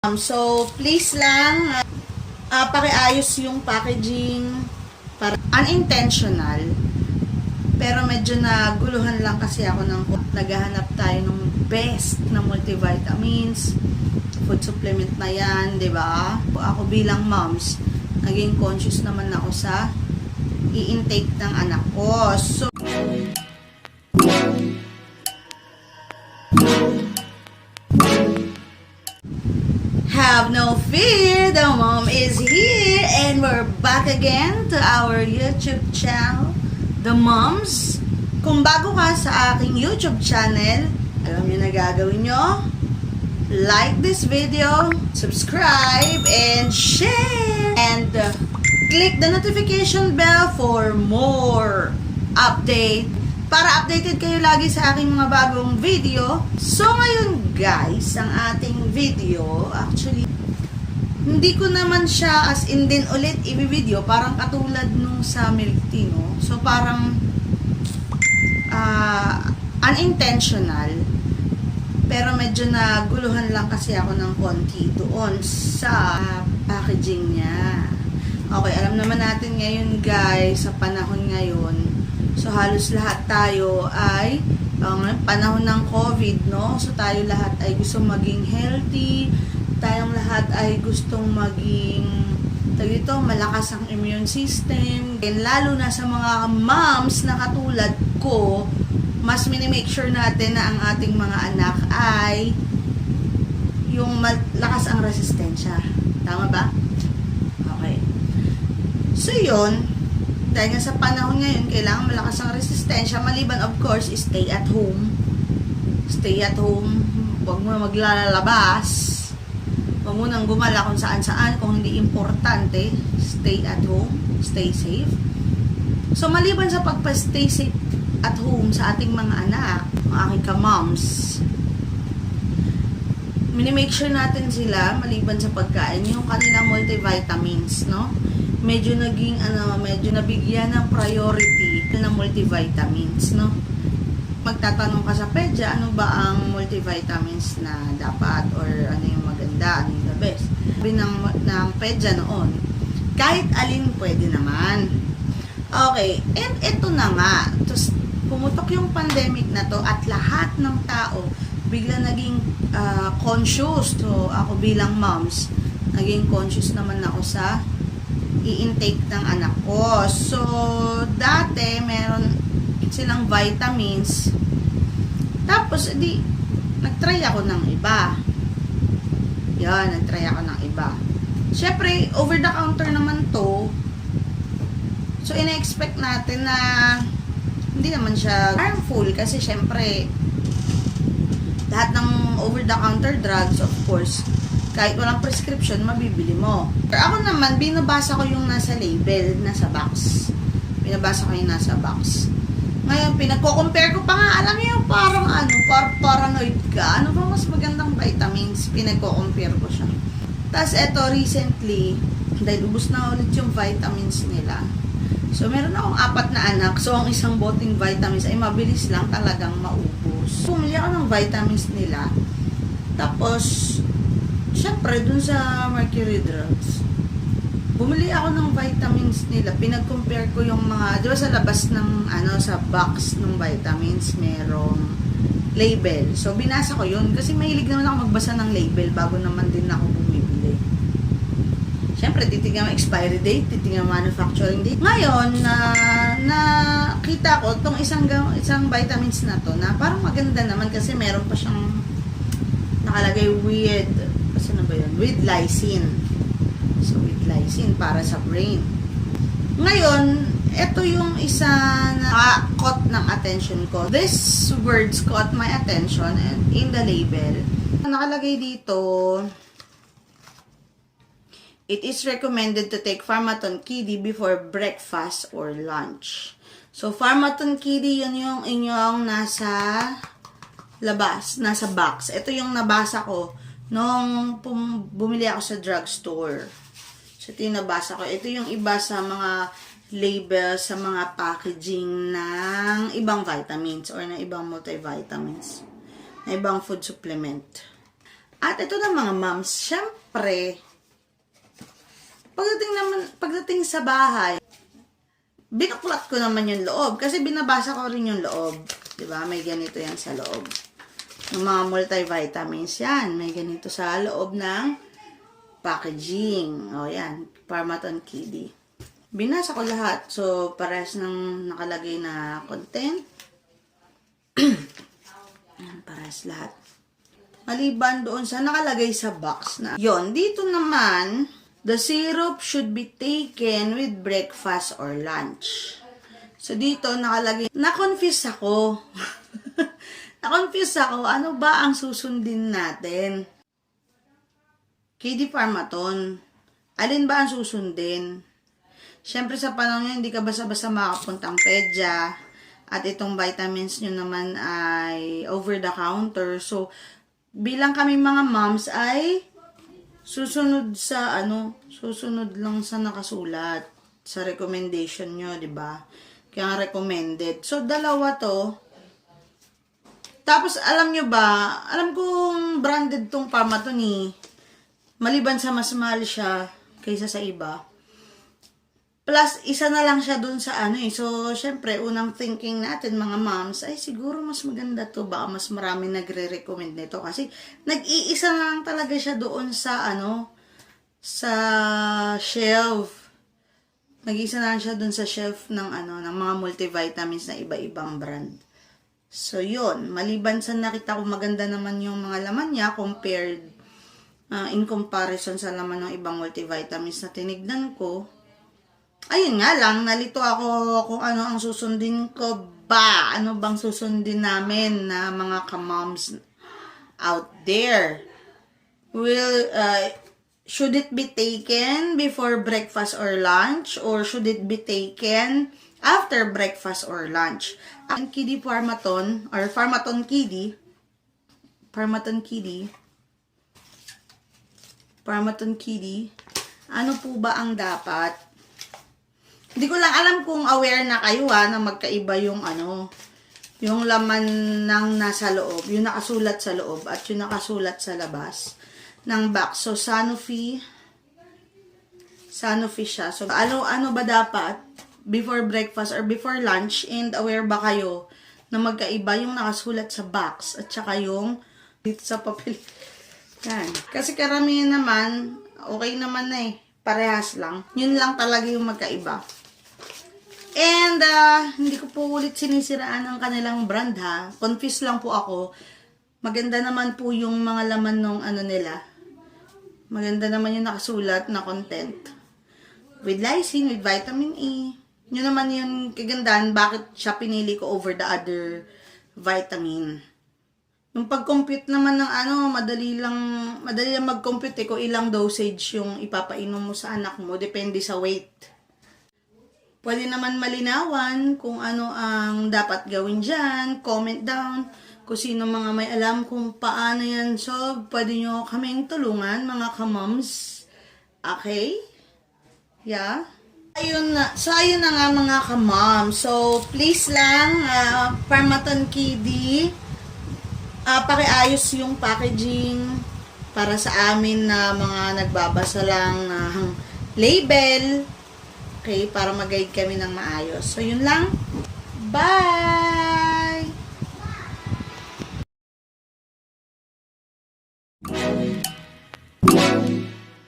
So, please lang, pakiayos yung packaging para unintentional. Pero medyo naguluhan lang kasi ako ng naghahanap tayo ng best na multivitamins, food supplement na yan, di ba? Ako bilang moms, naging conscious naman ako sa i-intake ng anak ko. So, have no fear, the mom is here and we're back again to our YouTube channel, The Moms. Kung bago ka sa aking YouTube channel, alam niyo na gagawin nyo? Like this video, subscribe, and share! And click the notification bell for more update para updated kayo lagi sa aking mga bagong video. So ngayon guys, ang ating video, actually, hindi ko naman siya as in din ulit i-video, parang katulad nung sa milk tea, no? So parang unintentional, pero medyo naguluhan lang kasi ako ng konti doon sa packaging niya. Okay, alam naman natin ngayon guys, sa panahon ngayon, so halos lahat tayo ay panahon ng COVID, no? So tayo lahat ay gusto maging healthy, tayong lahat ay gustong maging malakas ang immune system. And lalo na sa mga moms na katulad ko, mas minimake sure natin na ang ating mga anak ay yung malakas ang resistensya. Tama ba? Okay. So yun, dahil nga sa panahon ngayon, kailangan malakas ang resistensya. Maliban, of course, stay at home. Stay at home. Huwag mo na maglalabas. Huwag mo nang gumala kung saan-saan. Kung hindi importante, stay at home. Stay safe. So, maliban sa pagpa-stay safe at home sa ating mga anak, mga aking ka-moms, minimake sure natin sila, maliban sa pagkain, yung kanilang multivitamins, no? Medyo nabigyan ng priority ng multivitamins, no? Magtatanong ka sa pedya, ano ba ang multivitamins na dapat, or ano yung maganda, ano yung the best. Sabi ng pedya noon, kahit alin pwede naman. Okay, and ito na nga, pumutok yung pandemic na to at lahat ng tao bigla naging conscious. So, ako bilang moms, naging conscious naman ako sa i-intake ng anak ko. So, dati, meron silang vitamins. Tapos, nagtry ako ng iba. Yan, nagtry ako ng iba. Siyempre, over the counter naman to. So, ina-expect natin na hindi naman siya harmful kasi siyempre, lahat ng over the counter drugs, of course, kahit walang prescription, mabibili mo. Pero ako naman, binabasa ko yung nasa label, nasa box. Binabasa ko yung nasa box. Ngayon, pinagko-compare ko pa nga, alam niyo, parang paranoid ka. Ano ba mas magandang vitamins? Pinagko-compare ko siya. Tapos, eto, recently, dahil ubos na ulit yung vitamins nila. So, meron akong 4 na anak. So, ang isang boting vitamins ay mabilis lang talagang maubos. Pumili ako ng vitamins nila. Tapos, syempre, dun sa Mercury Drugs, bumili ako ng vitamins nila. Pinag-compare ko yung mga, di ba sa labas ng, sa box ng vitamins, merong label. So, binasa ko yun. Kasi mahilig naman ako magbasa ng label bago naman din ako bumibili. Syempre, titignan mo expiry date, titignan mo manufacturing date. Ngayon, nakita ko itong isang vitamins na to, na parang maganda naman kasi meron pa siyang nakalagay with, ano ba yun? With lysine. So, with lysine para sa brain. Ngayon, ito yung isa na caught ng attention ko. These words caught my attention and in the label. Nakalagay dito, it is recommended to take Pharmaton Kiddy before breakfast or lunch. So, Pharmaton Kiddy, yun yung inyong nasa labas, nasa box. Ito yung nabasa ko nung bumili ako sa drugstore. So, ito yung nabasa ko. Ito yung iba sa mga label, sa mga packaging ng ibang vitamins or ng ibang multivitamins, na ibang food supplement. At ito na mga moms, syempre, pagdating sa bahay, binuklat ko naman yung loob kasi binabasa ko rin yung loob. 'Di ba? May ganito yan sa loob. Yung mga multivitamins yan, may ganito sa loob ng packaging. O yan, Parmaton Kiddie. Binasa ko lahat. So, parehas ng nakalagay na content. Yan, parehas lahat. Maliban doon sa nakalagay sa box na. Yon, dito naman, the syrup should be taken with breakfast or lunch. So, dito nakalagay, na-confuse ako. Na-confuse ako, ano ba ang susundin natin? KD Parmaton, alin ba ang susundin? Siyempre sa panahon nyo, hindi ka basta-basta makapuntang pedya. At itong vitamins nyo naman ay over the counter. So, bilang kami mga moms ay susunod lang sa nakasulat sa recommendation nyo, di ba? Kaya recommended. So, dalawa to. Tapos, alam nyo ba, alam kong branded tong Parmaton eh. Maliban sa mas mahal siya kaysa sa iba. Plus, isa na lang siya dun sa So, syempre, unang thinking natin, mga moms, ay siguro mas maganda to. Baka mas marami nagre-recommend nito. Kasi, nag-iisa na lang talaga siya doon sa, sa shelf. Nag-iisa na lang siya doon sa shelf ng, ng mga multivitamins na iba-ibang brand. So, yun. Maliban sa nakita ko maganda naman yung mga laman niya compared, in comparison sa laman ng ibang multivitamins na tinignan ko. Ayun nga lang, nalito ako kung ano ang susundin ko ba? Ano bang susundin namin na mga ka-moms out there? Should it be taken before breakfast or lunch? Or should it be taken after breakfast or lunch? Ang Kiddie Parmaton, or Parmaton Kiddie, ano po ba ang dapat? Hindi ko lang alam kung aware na kayo na magkaiba yung yung laman ng nasa loob, yung nakasulat sa loob at yung nakasulat sa labas ng box. So, Sanofi siya. So, ano ba dapat before breakfast or before lunch, and aware ba kayo na magkaiba yung nakasulat sa box at saka yung dito sa papel. Yan. Kasi karamihan naman, okay naman na parehas lang. Yun lang talaga yung magkaiba. And, hindi ko po ulit sinisiraan ang kanilang brand Confused lang po ako. Maganda naman po yung mga laman ng nila. Maganda naman yung nakasulat na content. With lysine, with vitamin E. Yun naman yung kagandahan, bakit siya pinili ko over the other vitamin. Yung pag-compute naman ng madali lang mag-compute kung ilang dosage yung ipapainom mo sa anak mo, depende sa weight. Pwede naman malinawan kung ano ang dapat gawin dyan. Comment down kung sino mga may alam kung paano yan. So, pwede nyo kaming tulungan, mga ka-moms. Okay? Yeah? Ayun na. So, ayun na nga mga ka-moms. So, please lang, Parmaton Kiddie, pakiayos yung packaging para sa amin na mga nagbabasa lang ng label. Okay, para mag-guide kami ng maayos. So, yun lang. Bye!